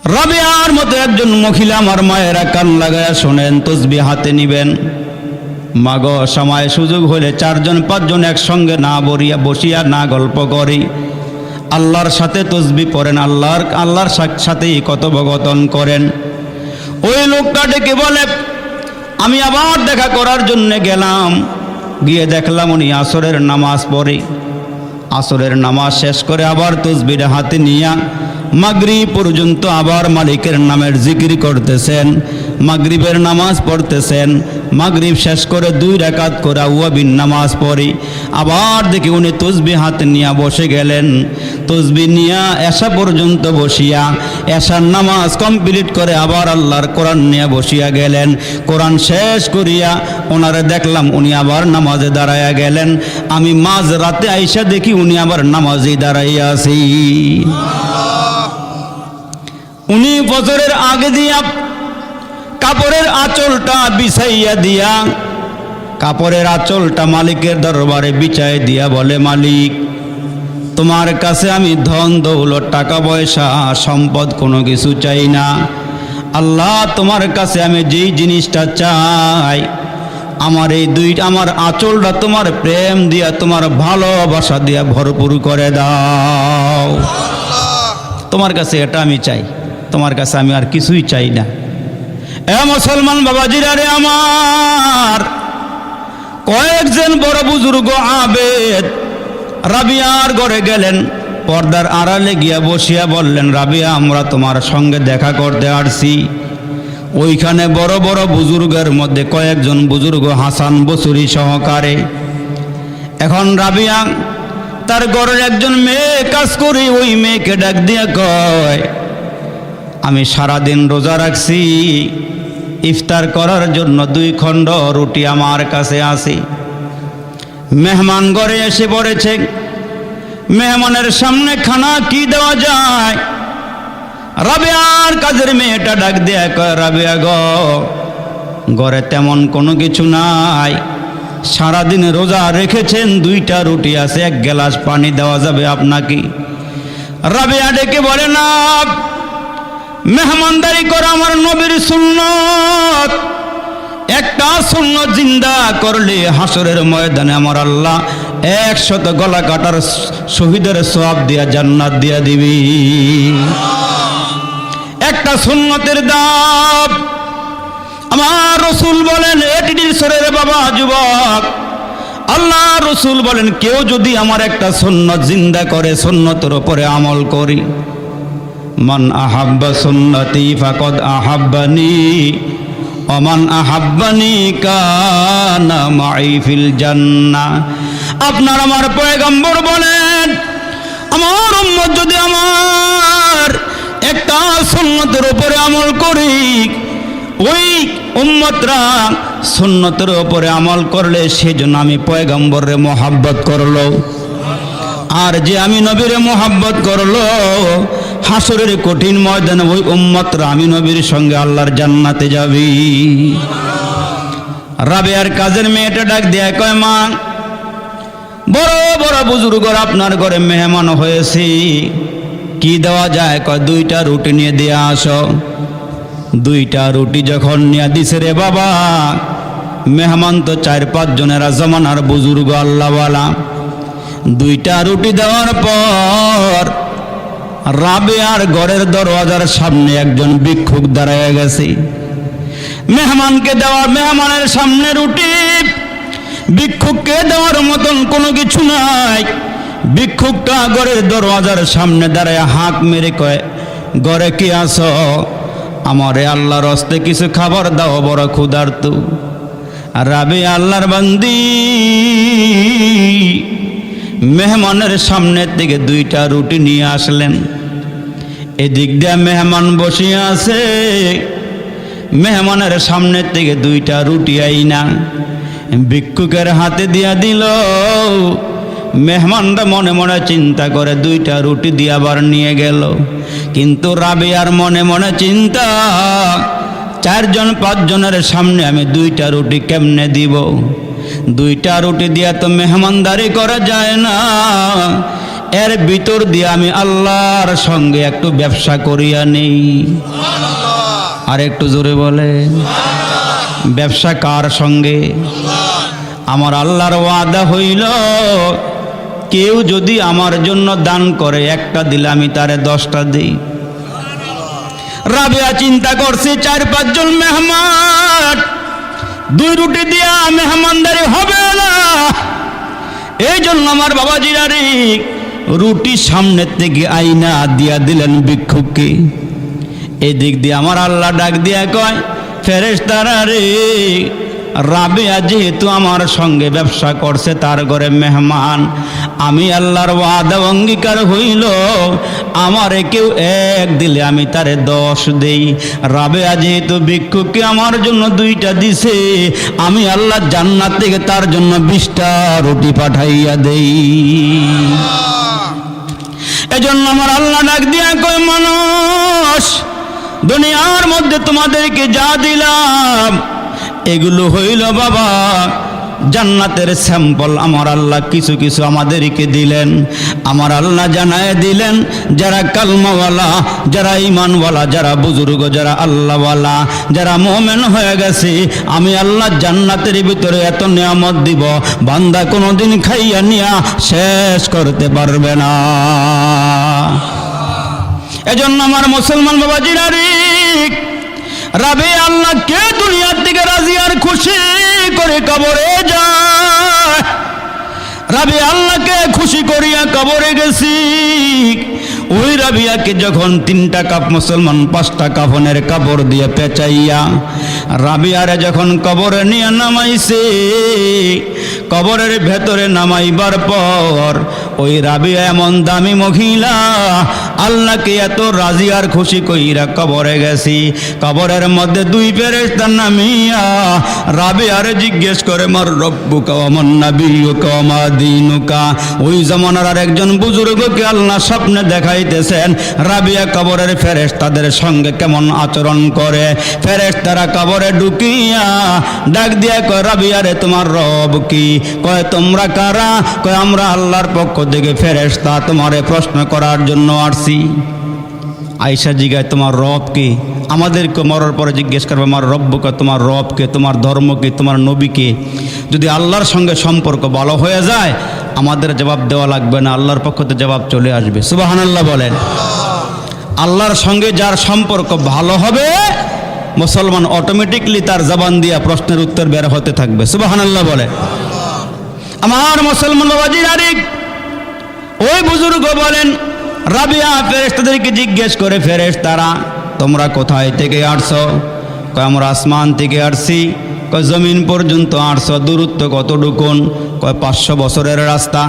রাবিয়ার মতো একজন মহিলা আমার মায়েরা কান লাগায়া শোনেন, তসবিহ হাতে নিবেন। মাগো সময় সুযোগ হলে 4 জন 5 জন একসঙ্গে না বসিয়া না গল্প করি, আল্লাহর সাথে তসবিহ পড়েন, আল্লাহর সাথেই কথোপকথন করেন। ওই লোকটা ডেকে বলে, আমি আবার দেখা করার জন্য গেলাম, গিয়ে দেখলাম উনি আসরের নামাজ পড়ে। আসরের নামাজ শেষ করে আবার তসবিহ হাতে নিয়া মাগরিব পর্যন্ত আবার মালিকের নামের জিকির করতেছেন, মাগরিবের নামাজ পড়তেছেন। মাগরিব শেষ করে 2 রাকাত করে আওয়াবিন নামাজ পড়ি, আবার দেখি উনি তসবিহ হাতে নিয়ে বসে গেলেন। তসবিহ নিয়ে এশা পর্যন্ত বসিয়া এশার নামাজ কমপ্লিট করে আবার আল্লাহর কোরআন নিয়ে বসিয়া গেলেন। কোরআন শেষ করিয়া ওনারে দেখলাম উনি আবার নামাজে দাঁড়াইয়া গেলেন। আমি মাঝ রাতে আইসা দেখি উনি আবার নামাজে দাঁড়াইয়া আছি। উনি ফজরের আগে দিয়া কাপড়ের আঁচলটা বিছাইয়া দিয়া, কাপড়ের আঁচলটা মালিকের দরবারে বিছাই দিয়া বলে, মালিক তোমার কাছে আমি ধন দৌলত টাকা পয়সা সম্পদ কোনো কিছু চাই না। আল্লাহ তোমার কাছে আমি যেই জিনিসটা চাই, আমার আমার আঁচলটা তোমার প্রেম দিয়া তোমার ভালোবাসা দিয়া ভরপুর করে দাও। তোমার কাছে এটা আমি চাই, তোমার কাছে আমি আর কিছুই চাই না। এ মুসলমান বাবাজিরা রে আমার, কয়েকজন বড় বুজুর্গ আবেদ রাবিয়ার ঘরে গেলেন, পর্দার আড়ালে গিয়া বসিয়া বললেন, রাবিয়া আমরা তোমার সঙ্গে দেখা করতে আসছি। ওইখানে বড় বড় বুজুর্গের মধ্যে কয়েকজন বুজুর্গ হাসান বসরি সহকারে। এখন রাবিয়া তার ঘরের একজন মেয়ে কাজ করি, ওই মেয়েকে ডাক দিয়া কয়, আমি সারাদিন রোজা রাখছি, ইফতার করার জন্য 2 খণ্ড রুটি আমার কাছে আছে। মেহমান ঘরে এসে পড়েছে, মেহমানের সামনে খানা কি দেওয়া যায়? রাবিয়ার কাজের মেয়েটা ডাক দেয়া কয়, রাবিয়া গো, ঘরে তেমন কোনো কিছু নাই, সারাদিন রোজা রেখেছেন, 2টা রুটি আছে, 1 গ্লাস পানি দেওয়া যাবে আপনাকে? রাবিয়া ডেকে বলে, না, মেহমানদারি করা আমার নবীর সুন্নত। একটা সুন্নত জিন্দা করলে হাসরের ময়দানে আমার আল্লাহ 100 গলা কাটার শহীদের সওয়াব দিয়া জান্নাত দিয়া দিবি। একটা সুন্নতের দাম আমার রসুল বলেন, এটির সরের বাবা যুবক, আল্লাহ রসুল বলেন, কেউ যদি আমার একটা সুন্নত জিন্দা করে, সুন্নতের উপরে আমল করি, মান আহাব্বা সুন্নতি ফাকাদ আহাব্বানি ওয়া মান আহাব্বানি কানা মাই ফিল জান্নাহ। আপনার আমার পয়গম্বর বলেন, আমার উম্মত যদি আমার একটা সুন্নতের উপরে আমল করি, ওই উম্মতরা সুন্নতের উপরে আমল করলে সেজন্য আমি পয়গম্বরের মহব্বত করলো। আর যে আমি নবীরে মহব্বত করলো, হাসরের কঠিন ময়দানে ওই উম্মতরা আমি নবীর সঙ্গে আল্লাহর জান্নাতে যাবি। রাবিয়ার কাজের মেয়েটা ডাক দেয়া কয়, মা, বড় বড় বুজুর্গরা আপনার ঘরে মেহমান হয়েছি, কি দেওয়া যায়? কয়, 2টা রুটি নিয়ে দিয়ে আসো। 2টা রুটি যখন নিয়ে দিছে রে বাবা, মেহমান তো 4-5 জনেরা জমানার বুজুর্গ আল্লাহওয়ালা। 2টা রুটি দেওয়ার পর রাবিয়ার ঘরের দরওয়াজার সামনে একজন ভিক্ষুক দাঁড়ায় গেছে। মেহমানকে দেওয়ার, মেহমানের সামনে রুটি, ভিক্ষুককে দেওয়ার মতন কোনো কিছু নাই। ভিক্ষুকটা ঘরের দরওয়াজার সামনে দাঁড়ায় হাঁক মেরে কয়, ঘরে কি আছো? আমারে আল্লাহর হস্তে কিছু খাবার দাও, বড় ক্ষুধার্ত। আর রাবিয়া আল্লাহর বান্দি মেহমানের সামনের থেকে 2টা রুটি নিয়ে আসলেন। এদিক দিয়ে মেহমান বসিয়া আছে, মেহমানের সামনের থেকে 2টা রুটি আইনা ভিক্ষুকের হাতে দিয়া দিল। মেহমানরা মনে মনে চিন্তা করে 2টা রুটি দিয়ে আবার নিয়ে গেল, কিন্তু রাবিয়ার মনে মনে চিন্তা, 4 জন 5 জনের সামনে আমি 2টা রুটি কেমনে দিব? 2টা রুটি দিয়া তো মেহমানদারি করা যায় না। এর ভিতর দিয়ে আমি আল্লাহর সঙ্গে একটু ব্যবসা করিয়া নেই। আর একটু জোরে বলে, ব্যবসা কার সঙ্গে? আমার আল্লাহর ওয়াদা হইল, কেউ যদি আমার জন্য দান করে একটা দিলে আমি তারে 10টা দিই। রাবেয়া চিন্তা করছে 4-5 জন মেহমান, 2 রুটি দিয়া মেহমানদারি হবে না। এই জন্য আমার বাবাজিরা রে রুটি সামনের থেকে আইনা দিয়া দিলেন ভিক্ষুককে। এদিক দিয়ে আমার আল্লাহ ডাক দিয়া কয়, ফেরেশতারা রে, রাবেয়া যেহেতু আমার সঙ্গে ব্যবসা করছে, তার ঘরে মেহমান, আমি আল্লাহর ওয়াদা অঙ্গীকার হইল, আমারে কেউ 1 দিলে আমি তারে 10 দেই। রাবেয়া যেহেতু ভিক্ষুককে আমার জন্য 2টা দিছে, আমি আল্লাহ জান্নাত থেকে তার জন্য 20টা রুটি পাঠাইয়া দেই। এজন্য আমার আল্লাহ ডাক দিয়া কয়, মানুষ, দুনিয়ার মধ্যে তোমাদেরকে যা দিলাম এগুলো হইল বাবা জান্নাতের স্যাম্পল। আমার আল্লাহ কিছু কিছু আমাদেরকে দিলেন। আমার আল্লাহ জানায় দিলেন, যারা কালমাওয়ালা, যারা ইমানওয়ালা, যারা বুজুর্গ, যারা আল্লাহওয়ালা, যারা মুমিন হয়ে গেছে, আমি আল্লাহ জান্নাতের ভিতরে এত নিয়ামত দিব, বান্দা কোনোদিন খাইয়া নিয়া শেষ করতে পারবে না। এজন্য আমার মুসলমান বাবাজিরা রে, রাবেয়া আল্লাহকে দুনিয়ার থেকে রাজি আর খুশি করে কবরে যায়। রাবেয়া আল্লাহকে খুশি করিয়া কবরে গেছি। ওই রাবেয়াকে যখন 3টা কাপ মুসলমান 5টা কাফনের কাপড় দিয়ে পেঁচাইয়া রাবেয়ারে যখন কবরে নিয়ে নামাইছে, কবরের ভেতরে নামাইবার পর ওই রাবেয়া এমন দামি মহিলা, আল্লাহকে এত রাজি আর খুশি কইরা কবরে গেছি। কবরের মধ্যে 2 ফেরেশতা নামিয়া রাবেয়ারে জিজ্ঞেস করে, মার রব্বুকা ওয়া মান নাবিয়্যুকা ওয়া মা দীনুকা। ওই জামানার আর একজন বুজুর্গকে আল্লাহ স্বপ্নে দেখাইতেছেন রাবেয়া কবরের ফেরেশতাদের সঙ্গে কেমন আচরণ করে। ফেরেশতারা কবরে ঢুকিয়া ডাক দিয়া কয়, রাবেয়ারে তোমার রব কি? কয়, তোমরা কারা? কয়, আমরা আল্লাহর পক্ষ থেকে ফেরেশতা, তোমারে প্রশ্ন করার জন্য আসছি। আয়েশা জিগায়, তোমার রব কে? আমাদেরকে মরার পরে জিজ্ঞেস করবে, আমার রব্বকে, তোমার রবকে, তোমার ধর্ম কি, তোমার নবীকে। যদি আল্লাহর সঙ্গে সম্পর্ক ভালো হয়ে যায় আমাদের জবাব দেওয়া লাগবে না, আল্লাহর পক্ষ থেকে জবাব চলে আসবে। সুবহানাল্লাহ বলেন। আল্লাহর সঙ্গে যার সম্পর্ক ভালো হবে মুসলমান অটোমেটিকলি তার জবান দিয়া প্রশ্নের উত্তর বের হতে থাকবে। সুবহানাল্লাহ বলেন। আমার মুসলমান বাবাজিরা রে, ওই বুজুর্গ বলেন, রাবেয়া ফেরেশতাদেরকে জিজ্ঞেস করে, ফেরেশতারা তোমরা কোথায় থেকে আসছো? কয়, আমরা আসমান থেকে আসছি। কয়, জমিন পর্যন্ত আসছো, দূরত্ব কতটুকুন? কয়, 500 বছরের রাস্তা।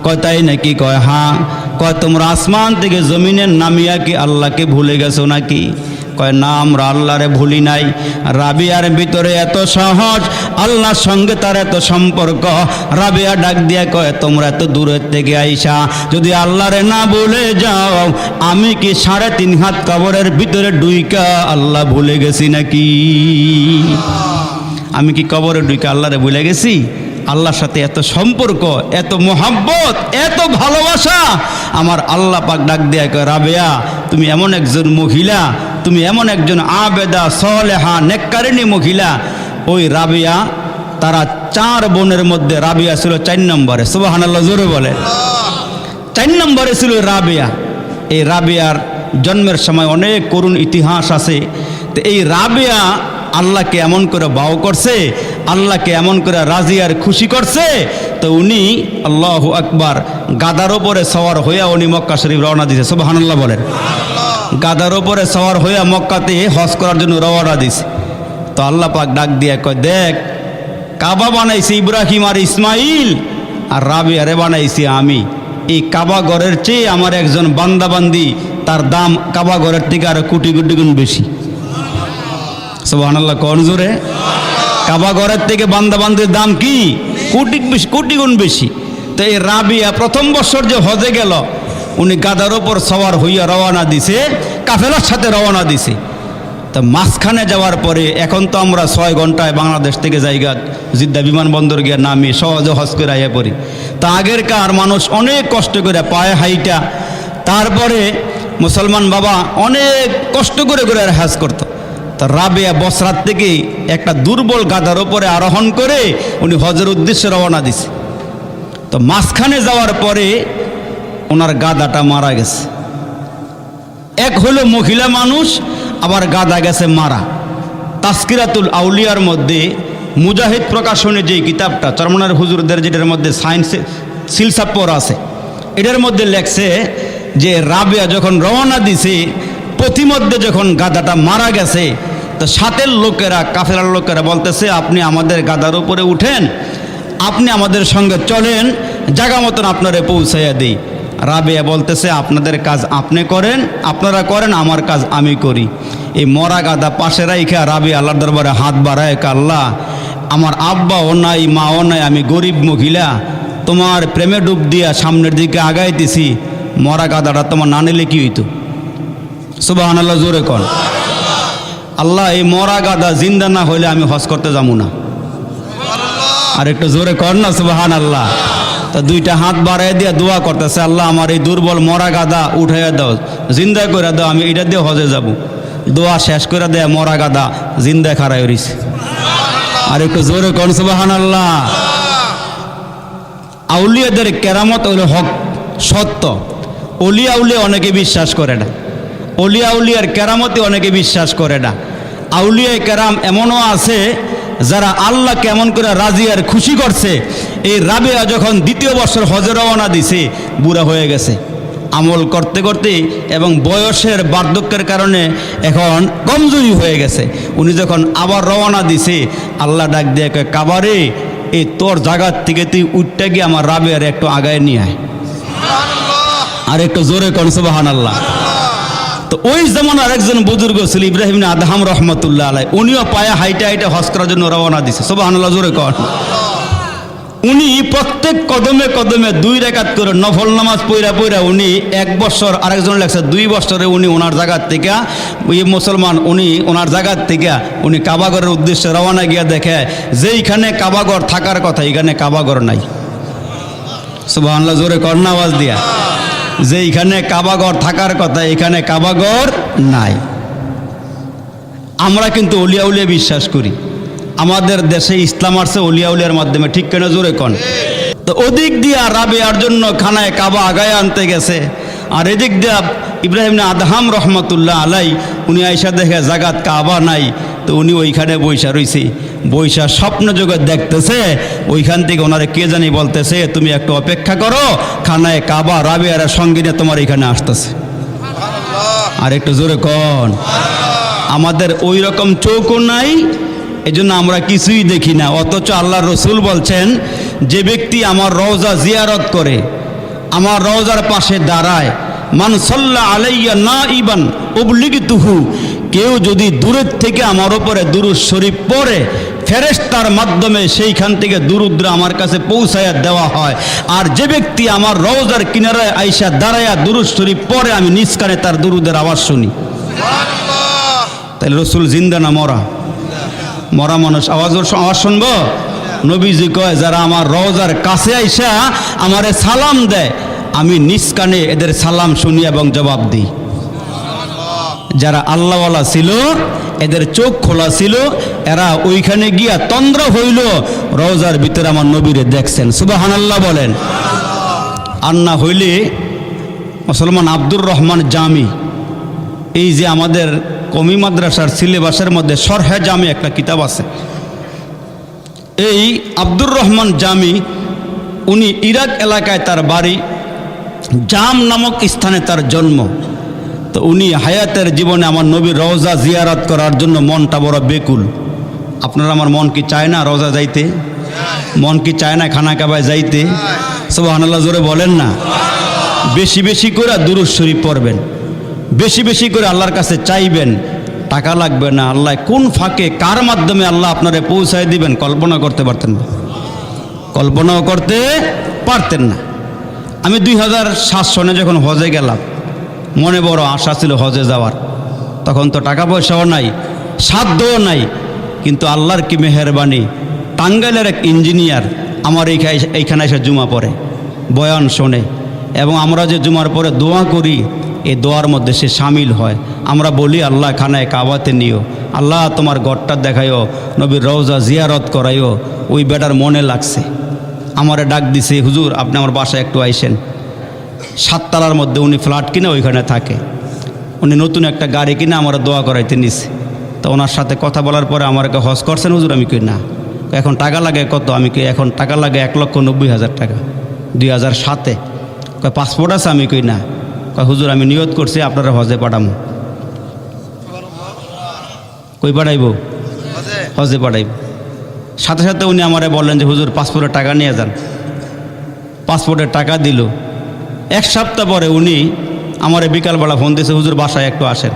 কয়, তাই নাকি? কয়, হ্যাঁ। কয়, তোমরা আসমান থেকে জমিনের নামিয়া কি আল্লাহকে ভুলে গেছো নাকি? কয়, না, আমরা আল্লাহরে ভুলি নাই। রাবেয়ার ভিতরে এত সহজ, আল্লাহর সঙ্গে তার এত সম্পর্ক। রাবেয়া ডাক দিয়া কয়, তোমরা এত দূরের থেকে আইসা যদি আল্লাহরে না ভুলে যাও, আমি কি 3.5 হাত কবরের ভিতরে ডুইকা আল্লাহ ভুলে গেছি নাকি? আমি কি কবরে ডুইকা আল্লাহরে ভুলে গেছি? আল্লাহর সাথে এত সম্পর্ক, এত মোহাব্বত, এত ভালোবাসা। আমার আল্লাহ পাক ডাক দিয়া কয়, রাবেয়া তুমি এমন একজন মহিলা, তুমি এমন একজন আবেদা সলেহা নেককারিনী মহিলা। ওই রাবেয়া, তারা 4 বোনের মধ্যে রাবেয়া ছিল 4 নম্বরে। সুবহানাল্লাহ জোরে বলে। 4 নম্বরে ছিল রাবেয়া। এই রাবেয়ার জন্মের সময় অনেক করুণ ইতিহাস আছে। তো এই রাবেয়া আল্লাহকে এমন করে বাও করছে, আল্লাহকে এমন করে রাজি আর খুশি করছে। তো উনি আল্লাহু আকবার গাদার ওপরে সওয়ার হইয়া উনি মক্কা শরীফ রওনা দিছে। সুবহানাল্লাহ বলেন। গাদার ওপরে সওয়ার হইয়া মক্কাতে হজ করার জন্য রওনা দিছে। তো আল্লাহ পাক ডাক দিয়া কয়, দেখ, কাবা বানাইছে ইব্রাহিম আর ইসমাইল, আর রাবেয়ারে বানাইছি আমি। এই কাবা ঘরের চেয়ে আমার একজন বান্দাবান্দি, তার দাম কাবা ঘরের থেকে আরো কোটি কোটি গুণ বেশি। সুবহানাল্লাহ কোন জোরে। কাবা ঘরের থেকে বান্দাবান্দির দাম কি? কোটি গুণ বেশি। তো এই রাবেয়া প্রথম বছর যে হজে গেল, উনি গাদার ওপর সওয়ার হইয়া রওনা দিছে, কাফেলার সাথে রওনা দিছে। তো মাঝখানে যাওয়ার পরে এখন তো আমরা 6 ঘন্টায় বাংলাদেশ থেকে জায়গা জিদ্দা বিমানবন্দর গিয়ে নামি সহজে হজ করে আইয়া পড়ি। তা আগেরকার মানুষ অনেক কষ্ট করে পায়ে হাইটা তারপরে মুসলমান বাবা অনেক কষ্ট করে করে হজ করত। তা রাবেয়া বসরাত থেকে একটা দুর্বল গাধার ওপরে আরোহণ করে উনি হজের উদ্দেশ্যে রওনা দিছে। তো মাঝখানে যাওয়ার পরে ওনার গাধাটা মারা গেছে। এক হলো মহিলা মানুষ, আবার গাধা গেছে মারা। তাসকিরাতুল আউলিয়ার মধ্যে মুজাহিদ প্রকাশনে যে কিতাবটা চরমনার হুজুরদের যেটার মধ্যে সায়েন্স সিলসাপ্পর আছে, এটার মধ্যে লেখছে যে রাবেয়া যখন রওনা দিছে পথিমধ্যে যখন গাধাটা মারা গেছে, তো সাথের লোকেরা কাফেলার লোকেরা বলতেছে আপনি আমাদের গাধার উপরে উঠেন, আপনি আমাদের সঙ্গে চলেন, জায়গা মতন আপনারে পৌঁছাইয়া দিই। রাবেয়া বলতেছে আপনাদের কাজ আপনি করেন, আপনারা করেন, আমার কাজ আমি করি। এই মরা গাদা পাশে রাইখা রাবেয়া আল্লাহর দরবারে হাত বাড়ায়, আল্লাহ আমার আব্বাও নাই মাও নাই, আমি গরিব মহিলা, তোমার প্রেমে ডুব দিয়া সামনের দিকে আগাইতেছি, মরা গাদাটা তোমার না নিলে কি হইতো? সুবহানাল্লাহ, জোরে কন। আল্লাহ এই মরা গাদা জিন্দা না হইলে আমি হজ করতে যাবো না। আর একটু জোরে কর না সুবহানাল্লাহ। তা দুইটা হাত বাড়াই দিয়া দোয়া করতেছে, আল্লাহ আমার এই দুর্বল মরা গাদা উঠাইয়া দাও, জিন্দা করে দাও, আমি এটা দিয়ে হজে যাব। দোয়া শেষ করে দেয় মরা গাদা জিন্দা খাড়াই রইছে। আর একটু জোরে কর সুবহানাল্লাহ। আউলিয়াদের কেরামত হলো হক, সত্য। অলিয়া উলিয়া অনেকে বিশ্বাস করে না, অলিয়া উলিয়ার কেরামতে অনেকে বিশ্বাস করে না। আউলিয়া কেরাম এমনও আছে যারা আল্লাহ কেমন করে রাজি আর খুশি করছে। এই রাবেয়া যখন 2য় বছর হজে রওনা দিছে, বুড়া হয়ে গেছে আমল করতে করতে, এবং বয়সের বার্ধক্যের কারণে এখন কমজোরি হয়ে গেছে। উনি যখন আবার রওনা দিছে, আল্লাহ ডাক দিয়ে কয় কাবারে, এই তোর জায়গার থেকে তুই উঠতে গিয়ে আমার রাবেয়ার একটু আগায় নিয়ে আয়। আর একটু জোরে কর সুবহানাল্লাহ। তো ওই জামানার একজন বুজুর্গ ছিল ইব্রাহিম আদহাম রহমতুল্লাহ আলাই, উনিও পায়ে হাইটা হাইটা হজ করার জন্য রওনা দিছে। সুবহানাল্লাহ, জোরে কর। উনি প্রত্যেক কদমে কদমে 2 রাকাত করে নফল নামাজ পড়া পড়া উনি 1 বছর, আরেকজন লাগছে 2 বছরে উনি ওনার জায়গার থেকে, ওই মুসলমান উনি ওনার জায়গার থেকে উনি কাবাগরের উদ্দেশ্যে রওনা গিয়া দেখে যেইখানে কাবাগর থাকার কথা এখানে কাবাগর নাই। সুবহানাল্লাহ, জোরে কর না আওয়াজ দিয়া। যেইখানে কাবাগর থাকার কথা এখানে কাবাগর নাই। আমরা কিন্তু অলিয়া উলিয়া বিশ্বাস করি, আমাদের দেশে ইসলাম আসছে অলিয়া উলিয়ার মাধ্যমে, ঠিক কেন জোরে কন। তো ওদিক দিয়া রাবেয়ার জন্য খানায় কাবা আগায় আনতে গেছে, আর এদিক দিয়া ইব্রাহিম আদহাম রহমতুল্লাহ আলাই উনি আইসা দেখে জাগাত কাবা নাই। তো উনি ওইখানে বৈশা রইছে, বৈশা স্বপ্ন জগৎ দেখতেছে। ওইখান থেকে ওনারে কে জানি বলতেছে তুমি একটু অপেক্ষা করো, খানায় কাবা রাবেয়ার সঙ্গে নিয়ে তোমার এখানে আসতেছে। আর একটু জোরে কন। আমাদের ওই রকম চৌকো নাই, এজন্য আমরা কিছুই দেখি না। অথচ আল্লাহ রসুল বলছেন যে ব্যক্তি আমার রওজা জিয়ারত করে, আমার রওজার পাশে দাঁড়ায়, মান সাল্লা আলাইয়া নাইবান উবলিগতুহু, কেউ যদি দূরের থেকে আমার উপরে দুরূদ শরীফ পড়ে, ফেরেশতার মাধ্যমে সেইখান থেকে দুরূদ আমার কাছে পৌঁছায়া দেওয়া হয়। আর যে ব্যক্তি আমার রওজার কিনারায় আইসা দাঁড়ায়া দুরূদ শরীফ পড়ে, আমি নিজ কানে তার দুরূদের আওয়াজ শুনি। তাহলে রসুল জিন্দা না মরা? মরা মানুষ আওয়াজ শুনবো? নবীজি কয় যারা আমার রওজার কাছে আইসা আমারে সালাম দেয়, আমি নিজ কানে এদের সালাম শুনি এবং জবাব দিই। যারা আল্লাহওয়ালা ছিল, এদের চোখ খোলা ছিল, এরা ওইখানে গিয়া তন্দ্র হইল, রওজার ভিতরে আমার নবীরে দেখছেন। সুবহানাল্লাহ বলেন। আর না হইলে মুসলমান আব্দুর রহমান জামি, এই যে আমাদের কমি মাদ্রাসার সিলেবাসের মধ্যে শরহে জামি একটা কিতাব আছে, এই আব্দুর রহমান জামি উনি ইরাক এলাকায় তার বাড়ি, জাম নামক স্থানে তার জন্ম। তো উনি হায়াতের জীবনে আমার নবীর রওজা জিয়ারত করার জন্য মনটা বড় বেকুল। আপনার আমার মন কি চায় না রওজা যাইতে? মন কি চায় না খানা কাবায় যাইতে? সুবহানাল্লাহ, জোরে বলেন না। বেশি বেশি করে দুরূদ শরীফ পড়বেন, বেশি বেশি করে আল্লাহর কাছে চাইবেন। টাকা লাগবে না, আল্লাহ কোন ফাঁকে কার মাধ্যমে আল্লাহ আপনারে পৌঁছায় দিবেন কল্পনা করতে পারতেন না, কল্পনাও করতে পারতেন না। আমি 2007 সনে যখন হজে গেলাম, মনে বড় আশা ছিল হজে যাওয়ার। তখন তো টাকা পয়সাও নাই, সাধ্যও নাই, কিন্তু আল্লাহর কি মেহেরবানি, টাঙ্গাইলের এক ইঞ্জিনিয়ার আমার এইখানে এসে জুমা পড়ে, বয়ান শোনে, এবং আমরা যে জুমার পরে দোয়া করি এই দোয়ার মধ্যে সে সামিল হয়। আমরা বলি আল্লাহ খানায় কাবাতে নিও, আল্লাহ তোমার ঘরটা দেখাইও, নবীর রওজা জিয়ারত করাইও। ওই বেটার মনে লাগছে, আমারে ডাক দিছে, হুজুর আপনি আমার বাসায় একটু আইসেন। 7 তলার মধ্যে উনি ফ্ল্যাট কিনে ওইখানে থাকে। উনি নতুন একটা গাড়ি কিনে আমার দোয়া করাইতে নিছে। তো ওনার সাথে কথা বলার পরে আমাকে হজ করছেন হুজুর? আমি কই না। এখন টাকা লাগে কত? আমি কই এখন টাকা লাগে 1,90,000 টাকা 2007-এ। কয় পাসপোর্ট আছে? আমি কই না। কয় হুজুর আমি নিয়ত করছি আপনারা হজে পাঠাবো। কই পাঠাইব? হজে পাঠাইব। সাথে সাথে উনি আমারে বললেন যে হুজুর পাসপোর্টের টাকা নিয়ে যান। পাসপোর্টের টাকা দিল। 1 সপ্তাহ পরে উনি আমারে বিকালবেলা ফোন দিয়েছে, হুজুর বাসায় একটু আসেন।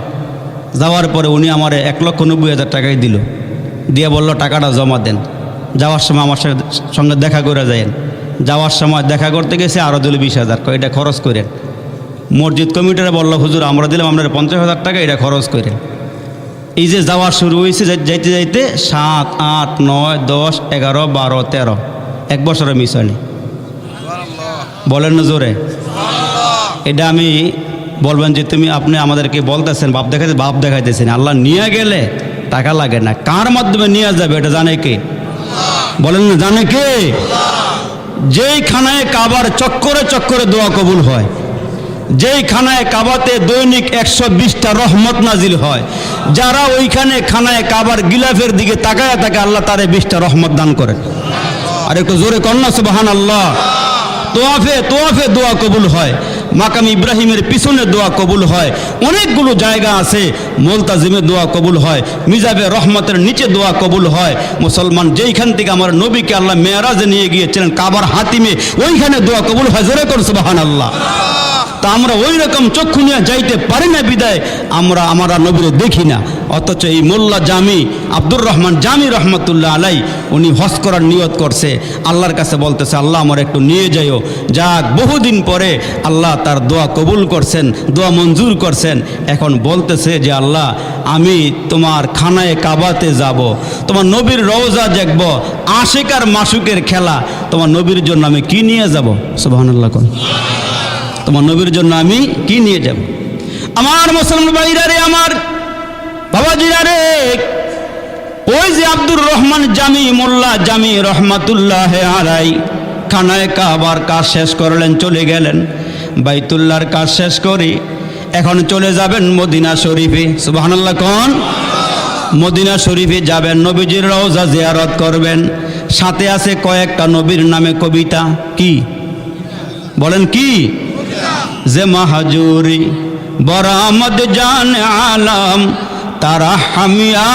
যাওয়ার পরে উনি আমারে 1,90,000 টাকাই দিল, দিয়ে বলল টাকাটা জমা দেন, যাওয়ার সময় আমার সঙ্গে দেখা করে যায়েন। যাওয়ার সময় দেখা করতে গেছে আরও দিল 20,000, এটা খরচ করেন। মসজিদ কমিটিরা বলল হুজুর আমরা দিলাম আপনার 50,000 টাকা, এটা খরচ করেন। এই যে যাওয়া শুরু হয়েছে, যাইতে যাইতে 7, 8, 9, 10, 11, 12, 13 1 বছরে মিস হয়নি। বলেন না জোরে। এটা আমি বলবেন যে তুমি আপনি আমাদেরকে বলতেছেন বাপ দেখাইতেছেন। আল্লাহ নিয়ে গেলে টাকা লাগে না, কার মাধ্যমে নিয়ে যাবে এটা জানে কে? বলেন না, জানে কে? যেই খানায় কাবার চক্করে চক্করে দোয়া কবুল হয়, যেই খানায় কাবাতে দৈনিক 120টা রহমত নাজিল হয়, যারা ওইখানে খানায় কাবার গিলাফের দিকে তাকায় থাকে আল্লাহ তারে 20টা রহমত দান করেন। আর একটু জোরে কন্যা সুবহানাল্লাহ। তোয়াফে দোয়া কবুল হয়, মাকাম ইব্রাহিমের পিছনে দোয়া কবুল হয়, অনেকগুলো জায়গা আছে মুলতাজিমে দোয়া কবুল হয়, মিজাবে রহমতের নিচে দোয়া কবুল হয়। মুসলমান যেইখান থেকে আমার নবীকে আল্লাহ মেরাজে নিয়ে গিয়েছিলেন কাবার হাতিমে, ওইখানে দোয়া কবুল হয়। জোরে কর সুবহানাল্লাহ। তা আমরা ওই রকম চক্ষু নিয়ে যাইতে পারি না বিদায় আমরা নবীরে দেখি না। অথচ এই মোল্লা জামি আব্দুর রহমান জামি রহমতুল্লাহ আলাই উনি হজ করার নিয়ত করছে, আল্লাহর কাছে বলতেছে আল্লাহ আমার একটু নিয়ে যাইও। যাক বহুদিন পরে আল্লাহ তার দোয়া কবুল করছেন, দোয়া মঞ্জুর করছেন। এখন বলতেছে যে আল্লাহ আমি তোমার খানায় কাবাতে যাব, তোমার নবীর রওজা দেখব, আশিক আর মাসুকের খেলা, তোমার নবীর জন্য আমি কি নিয়ে যাব? সুবহানাল্লাহ। তোমার নবীর জন্য আমি কি নিয়ে যাব? আমার মুসলমান ভাইরা রে, আমার বাবাজিরা রে, ওই যে আব্দুর রহমান জামি মোল্লা জামি রহমাতুল্লাহ আলাই খানায় কাবার কাজ শেষ করলেন, চলে গেলেন। বাইতুল্লাহর কাজ শেষ করি এখন চলে যাবেন মদিনা শরীফে। সুবহানাল্লাহ কোন? মদিনা শরীফে যাবেন, নবীজির রওজা জিয়ারত করবেন। সাথে আছে কয়েকটা নবীর নামে কবিতা। কি বলেন? কি? যে মাহাজুরি বরামদ জান আলম তারাহম ইয়া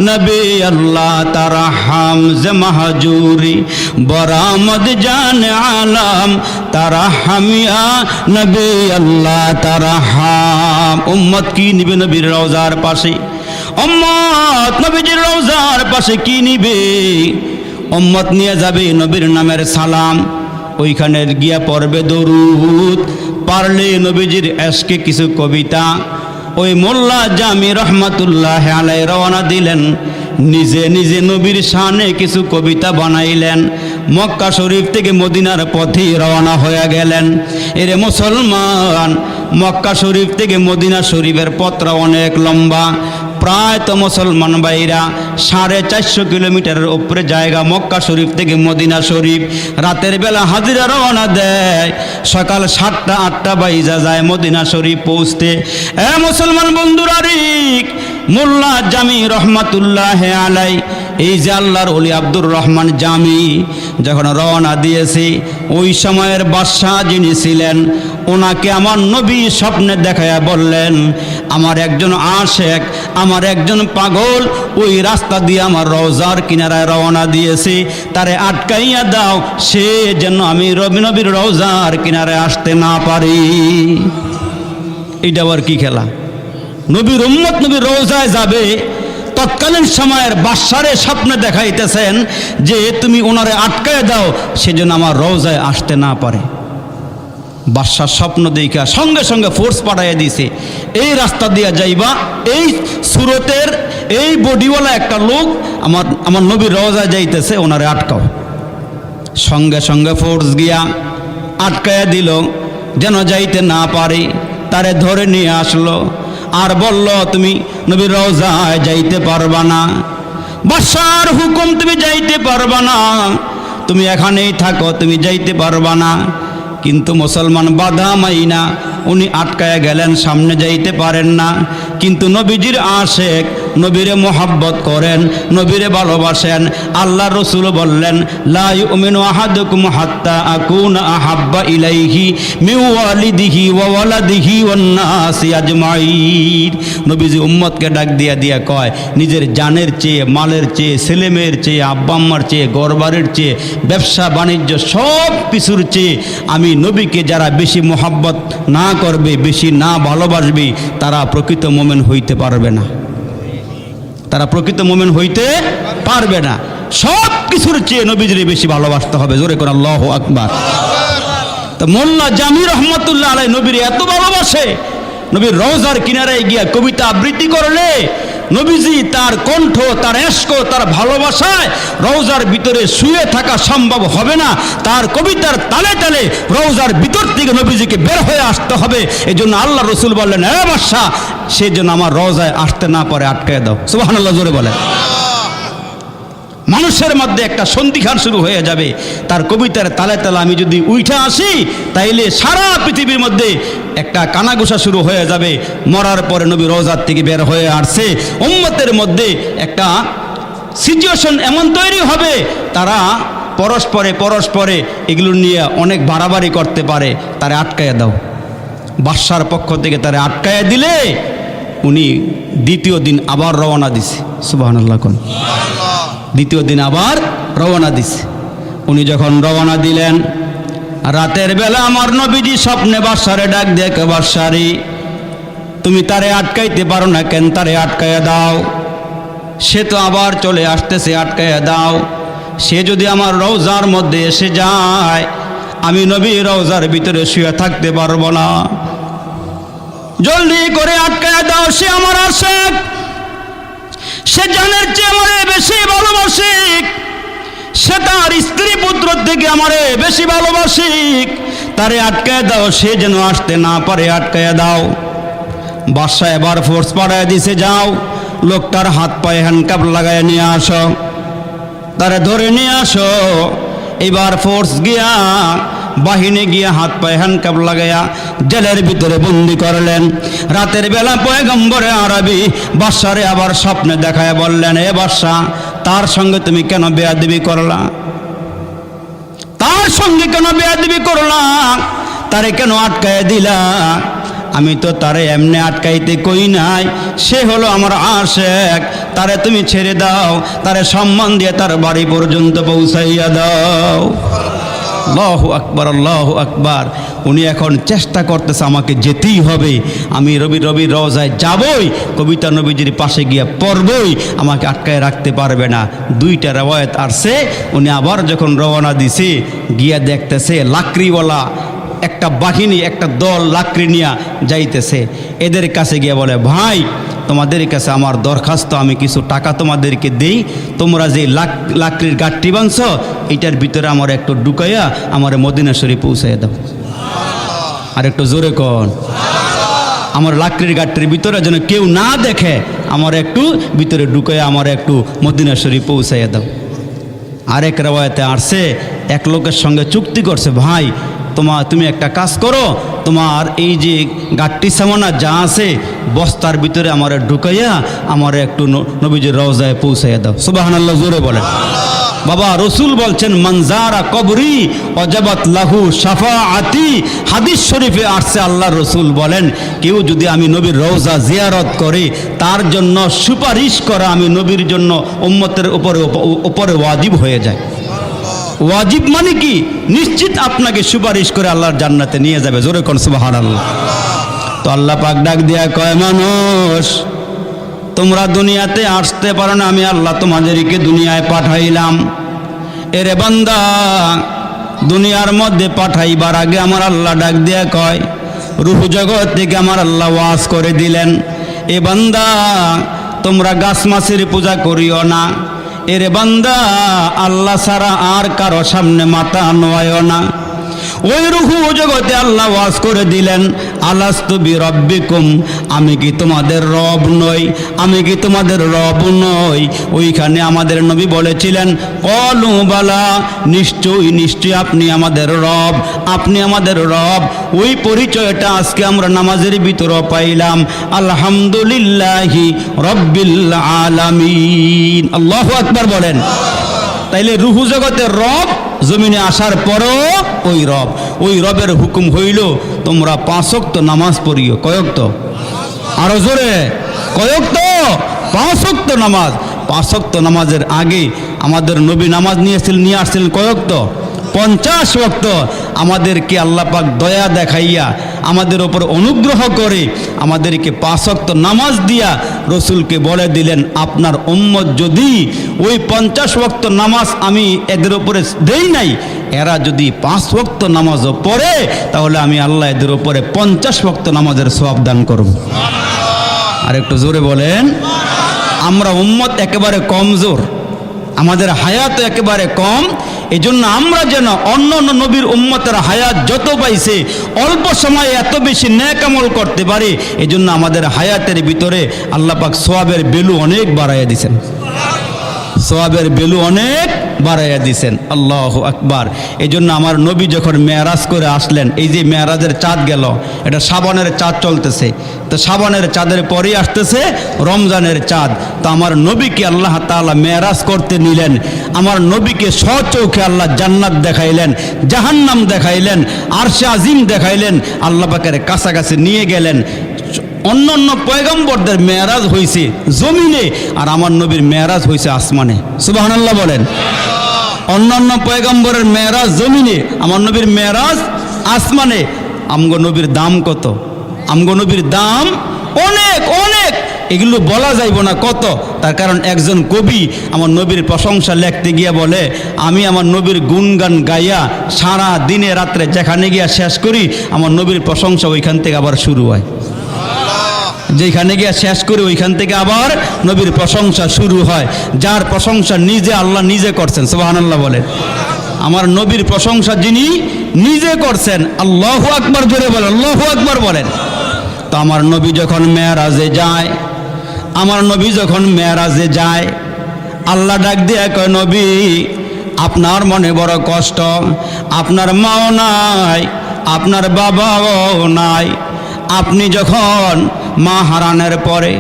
নবী আল্লাহ তারাহম। যে মাহাজুরি বরামদ জান আলম তারাহম ইয়া নবী আল্লাহ তারাহম। উম্মত কি নিবে নবীর রওজার পাশে? উম্মত নবীজির রওজার পাশে কি নিবে? উম্মত নিয়ে যাবে নবীর নামের সালাম, ওইখানে গিয়া পড়বে দরুদ, পারলে নবীজির এশকে কিছু কবিতা। ওই মোল্লা জামি রহমাতুল্লাহ আলাই রওনা দিলেন, নিজে নিজে নবীর শানে কিছু কবিতা বানাইলেন। মক্কা শরীফ থেকে মদিনার পথে রওনা হয়ে গেলেন। এরে মুসলমান, মক্কা শরীফ থেকে মদিনা শরীফের পথটা অনেক লম্বা। প্রায় তো মুসলমান ভাইরা 450 কিলোমিটারের উপরে জায়গা মক্কা শরীফ থেকে মদিনা শরীফ। রাতের বেলা হাজিরা রওনা দেয়, সকাল 7টা 8টা বাইজা যায় মদিনা শরীফ পৌঁছতে। মুসলমান বন্ধুরা রে, মোল্লা জামি রহমাতুল্লাহ আলাই এই যে আল্লাহর ওলি আব্দুর রহমান জামি যখন রওনা দিয়েছে, ওই সময়ের বাদশাহ যিনি ছিলেন ওনাকে আমার নবী স্বপ্নে দেখায়া বললেন, আমার একজন আশেক, আমার একজন পাগল ওই রাস্তা দিয়ে আমার রওজার কিনারায় রওনা দিয়েছে, তারে আটকাইয়া দাও, সে যেন আমি নবীর রওজার কিনারে আসতে না পারি। এইটা আবার কি খেলা? নবীর উম্মত নবীর রওজায় যাবে, তৎকালীন সময়ের বাদশারে স্বপ্নে দেখাইতেছেন যে তুমি ওনারে আটকায় দাও, সেজন্য আমার রওজায় আসতে না পারে। বাদশার স্বপ্ন দেখা সঙ্গে সঙ্গে ফোর্স পাঠাইয়া দিয়েছে, এই রাস্তা দিয়া যাইবা, এই সুরতের এই বডিওয়ালা একটা লোক আমার নবীর রওজায় যাইতেছে, ওনারে আটকাও। সঙ্গে সঙ্গে ফোর্স গিয়া আটকায়া দিল যেন যাইতে না পারে। তারে ধরে নিয়ে আসলো আর বলল, তুমি নবীর রওজায় যাইতে পারবা না, বাদশার হুকুম, তুমি যাইতে পারবা না, তুমি এখানেই থাকো, তুমি যাইতে পারবা না। কিন্তু মুসলমান বাধা মাইনা উনি আটকায়া গেলেন, সামনে যাইতে পারেন না। কিন্তু নবীজির আশেক, নবীরে মোহাব্বত করেন, নবীরে ভালোবাসেন। আল্লাহ রসুল বললেন, লা ইউমিনু আহাদুকুম হাত্তা আকুনা আহাব্বা ইলাইহি মিন ওয়ালিদিহি ওয়া ওয়ালাদিহি ওয়ান নাসি আজমাইন। নবীজি উম্মতকে ডাক দিয়া কয়, নিজের জানের চেয়ে, মালের চেয়ে, ছেলেমেয়ের চেয়ে, আব্বা আম্মার চেয়ে, ঘরবাড়ির চেয়ে, ব্যবসা বাণিজ্য সব কিছুর চেয়ে আমি নবীকে যারা বেশি মোহাব্বত না করবে, বেশি না ভালোবাসবে, তারা প্রকৃত মোমেন হইতে পারবে না, তারা প্রকৃত মোমেন হইতে পারবে না। সব কিছুর চেয়ে নবীজির বেশি ভালোবাসতে হবে। জোরে করে আল্লাহু আকবার। তো মোল্লা জামি রহমতুল্লাহ আলাইহি নবীর এত ভালোবাসে, নবীর রওজার কিনারায় গিয়া কবিতা আবৃত্তি করলে নবীজি তার কণ্ঠ, তার এশক, তার ভালোবাসায় রওজার ভিতরে শুয়ে থাকা সম্ভব হবে না। তার কবিতার তালে তালে রওজার ভিতর থেকে নবীজিকে বের হয়ে আসতে হবে। এই জন্য আল্লাহ রসুল বললেন, এ বাদশাহ, সেই জন্য আমার রওজায় আসতে না পারে আটকায় দাও। সুবহানাল্লাহ জোরে বলে। মানুষের মধ্যে একটা সন্ধিখান শুরু হয়ে যাবে। তার কবিতার তালে তালে আমি যদি উঠে আসি, তাইলে সারা পৃথিবীর মধ্যে একটা কানাঘুষা শুরু হয়ে যাবে। মরার পরে নবী রওজার থেকে বের হয়ে আসছে, উম্মতের মধ্যে একটা সিচুয়েশন এমন তৈরি হবে, তারা পরস্পরে এগুলো নিয়ে অনেক বাড়াবাড়ি করতে পারে। তারে আটকাইয়া দাও। বাদশার পক্ষ থেকে তারে আটকাইয়া দিলে উনি দ্বিতীয় দিন আবার রওনা দিছে। সুবহানাল্লাহ কোন দ্বিতীয় দিন আবার রওনা দিছে। উনি যখন রওনা দিলেন, রাতের বেলা আমার নবীজি স্বপ্নে বাদশারে ডাক দেখে, বাদশারি, তুমি তারে আটকাইতে পারো না কেন? তারে আটকাইয়া দাও। সে তো আবার চলে আসতেছে, আটকাইয়া দাও। সে যদি আমার রওজার মধ্যে এসে যায়, আমি নবী রওজার ভিতরে শুয়ে থাকতে পারবো না। জলদি করে আটকাইয়া দাও। সে আমার আশেক, সে জানের চেয়ে আমারে বেশি ভালোবাসে, সে তার স্ত্রী পুত্র থেকে আমারে বেশি ভালোবাসে। তারে আটকায় দাও, সে যেন আসতে না পারে, আটকায় দাও। বাদশা এবার ফোর্স পাঠায় দিছে, যাও লোকটার হাত পায়ে হ্যান্ডকাপ লাগায় নিয়ে আসো, তারে ধরে নিয়ে আসো। এবার ফোর্স গিয়া, বাহিনী গিয়া হাত পায়ে হ্যান্ডকাপ লাগাইয়া জেলের ভিতরে বন্দি করলেন। রাতের বেলা পয়গম্বরে আরবি বাদশারে আবার স্বপ্নে দেখায় বললেন, এ বাদশা, তার সঙ্গে তুমি কেন বেয়াদবি করলা? তার সঙ্গে কেন বেয়াদবি করলা? তারে কেন আটকায় দিলা? আমি তো তারে এমনি আটকাইতে কই নাই, সে হলো আমার আশেক। তারে তুমি ছেড়ে দাও, তারে সম্মান দিয়ে তার বাড়ি পর্যন্ত পৌঁছাইয়া দাও। আল্লাহু আকবার, আল্লাহু আকবার। উনি এখন চেষ্টা করতেছে, আমাকে যেতেই হবে, আমি রবির রওজায় যাবই, কবিতা নবীজির পাশে গিয়া পড়বই, আমাকে আটকায় রাখতে পারবে না। দুইটা রওয়ায়াত আসছে। উনি আবার যখন রওনা দিছে, গিয়া দেখতেছে লাকড়িওয়ালা একটা বাহিনী, একটা দল লাকড়ি নিয়ে যাইতেছে। এদের কাছে গিয়ে বলে, ভাই, তোমাদের কাছে আমার দরখাস্ত, আমি কিছু টাকা তোমাদেরকে দেই, তোমরা যে লাকড়ির গাঠটি বানছ, এইটার ভিতরে আমার একটু ঢুকাইয়া আমার মদিনা শরীফ পৌঁছাইয়া দাও। আর একটু জোরে কন, আমার লাকড়ির গাঠটির ভিতরে যেন কেউ না দেখে, আমার একটু ভিতরে ঢুকাইয়া আমার একটু মদিনা শরীফ পৌঁছাইয়া দাও। আরেক রওয়ায়াতে আসছে, এক লোকের সঙ্গে চুক্তি করছে, ভাই, তুমি একটা কাজ করো, তোমার এই যে গাট্টি সামানা যা আছে বস্তার ভিতরে আমার ঢুকাইয়া আমার একটু নবীজির রওজায় পৌঁছাইয়া দাও। সুবহানাল্লাহ জোরে বলেন। বাবা রসুল বলছেন, মানজারা কবরি অজাবাত লাহু শাফাআতি। হাদিস শরীফে আসছে, আল্লাহ রসুল বলেন, কেউ যদি আমি নবীর রওজা জিয়ারত করে, তার জন্য সুপারিশ করা আমি নবীর জন্য উম্মতের উপরে ওয়াজিব হয়ে যায়। ওয়াজিব মানে কি? নিশ্চিত আপনাকে সুপারিশ করে আল্লাহর জান্নাতে নিয়ে যাবে। জোরে কোন সুবহানাল্লাহ। তো আল্লাহ পাক ডাক দিয়া কয়, মানুষ, তোমরা দুনিয়াতে আসতে পারো না, আমি আল্লাহ তোমাদেরকে দুনিয়ায় পাঠাইলাম। এরে বান্দা, দুনিয়ার মধ্যে পাঠাইবার আগে আমার আল্লাহ ডাক দিয়া কয়, রূহ জগৎ থেকে আমার আল্লাহ ওয়াজ করে দিলেন, এ বান্দা তোমরা গাছ মাছের পূজা করিও না, এরে বান্দা আল্লাহ ছাড়া আর কারো সামনে মাথা নোয়ায়ও না। ওই রূহ জগতে আল্লাহ ওয়াজ করে দিলেন, আলাস্তু বিরব্বিকুম, আমি কি তোমাদের রব নই, আমি কি তোমাদের রব নই? ওইখানে আমাদের নবী বলেছিলেন, কলু বালা, নিশ্চয়ই নিশ্চয়ই আপনি আমাদের রব, আপনি আমাদের রব। ওই পরিচয়টা আজকে আমরা নামাজের ভিতরে পাইলাম। আলহামদুলিল্লাহি রব্বিল আলামিন। আল্লাহু আকবার বলেন। তাইলে রূহ জগতের রব জমিনে আসার পরও ওই রব, ওই রবের হুকুম হইল তোমরা 5 ওয়াক্ত নামাজ পড়িও। কয়ক্ত? আরো জোরে, কয়ক্ত? 5 ওয়াক্ত নামাজ। 5 ওয়াক্ত নামাজের আগে আমাদের নবী নামাজ নিয়ে আসছিলেন কয়ক্ত? 50 ওয়াক্ত। আমাদেরকে আল্লাহ পাক দয়া দেখাইয়া আমাদের ওপর অনুগ্রহ করে আমাদেরকে 5 ওয়াক্ত নামাজ দিয়া রসুলকে বলে দিলেন, আপনার উম্মত যদি ওই 50 ওয়াক্ত নামাজ আমি এদের উপরে দেই নাই, এরা যদি 5 ওয়াক্ত নামাজও পড়ে, তাহলে আমি আল্লাহ এদের উপরে 50 ওয়াক্ত নামাজের সওয়াব দান করব। আর একটু জোরে বলেন। আমরা উম্মত একেবারে কমজোর, আমাদের হায়াত একেবারে কম। এজন্য আমরা যেন অন্য অন্য নবীর উম্মতের হায়াত যত পাইছে অল্প সময়ে এত বেশি নেক আমল করতে পারে, এজন্য আমাদের হায়াতের ভিতরে আল্লাহ পাক সওয়াবের বেলু অনেক বাড়াইয়া দিয়েছেন, সওয়াবের বেলু অনেক বাড়াইয়া দিয়েছেন। আল্লাহু আকবার। এই জন্য আমার নবী যখন মেরাজ করে আসলেন, এই যে মেরাজের চাঁদ গেল, এটা শ্রাবণের চাঁদ চলতেছে, তো শ্রাবণের চাঁদের পরেই আসতেছে রমজানের চাঁদ। তো আমার নবীকে আল্লাহ তাআলা মেরাজ করতে নিলেন, আমার নবীকে স্বচক্ষে আল্লাহ জান্নাত দেখাইলেন, জাহান্নাম দেখাইলেন, আরশে আজিম দেখাইলেন, আল্লাহ পাকের কাছাকাছি নিয়ে গেলেন। অন্য অন্য পয়গম্বরদের মেরাজ হয়েছে জমিনে, আর আমার নবীর মেরাজ হয়েছে আসমানে। সুবহানাল্লাহ বলেন। অন্যান্য পয়গম্বরের মেরাজ জমিনে, আমার নবীর মেরাজ আসমানে। আমগো নবীর দাম কত? আমগো নবীর দাম অনেক অনেক, এগুলো বলা যাইব না কত। তার কারণ একজন কবি আমার নবীর প্রশংসা লিখতে গিয়া বলে, আমি আমার নবীর গুণগান গাইয়া সারা দিনে রাত্রে যেখানে গিয়া শেষ করি, আমার নবীর প্রশংসা ওইখান থেকে আবার শুরু হয়। যেখানে গিয়া শেষ করে ওইখান থেকে আবার নবীর প্রশংসা শুরু হয়, যার প্রশংসা নিজে আল্লাহ নিজে করছেন। সুবহানাল্লাহ বলেন। আমার নবীর প্রশংসা যিনি নিজে করছেন, আল্লাহু আকবার জোরে বলেন, আল্লাহু আকবার বলেন। তো আমার নবী যখন মেরাজে যায়, আমার নবী যখন মেরাজে যায়, আল্লাহ ডাক দিয়ে কয়, নবী আপনার মনে বড় কষ্ট, আপনার মাও নাই, আপনার বাবাও নাই। আপনি যখন মা হারানোর পরে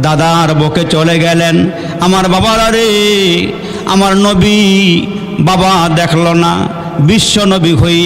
দাদার বুকে চলে গেলেন, আমার বাবার রে, আমার নবী বাবা দেখল না, বিশ্ব নবী হই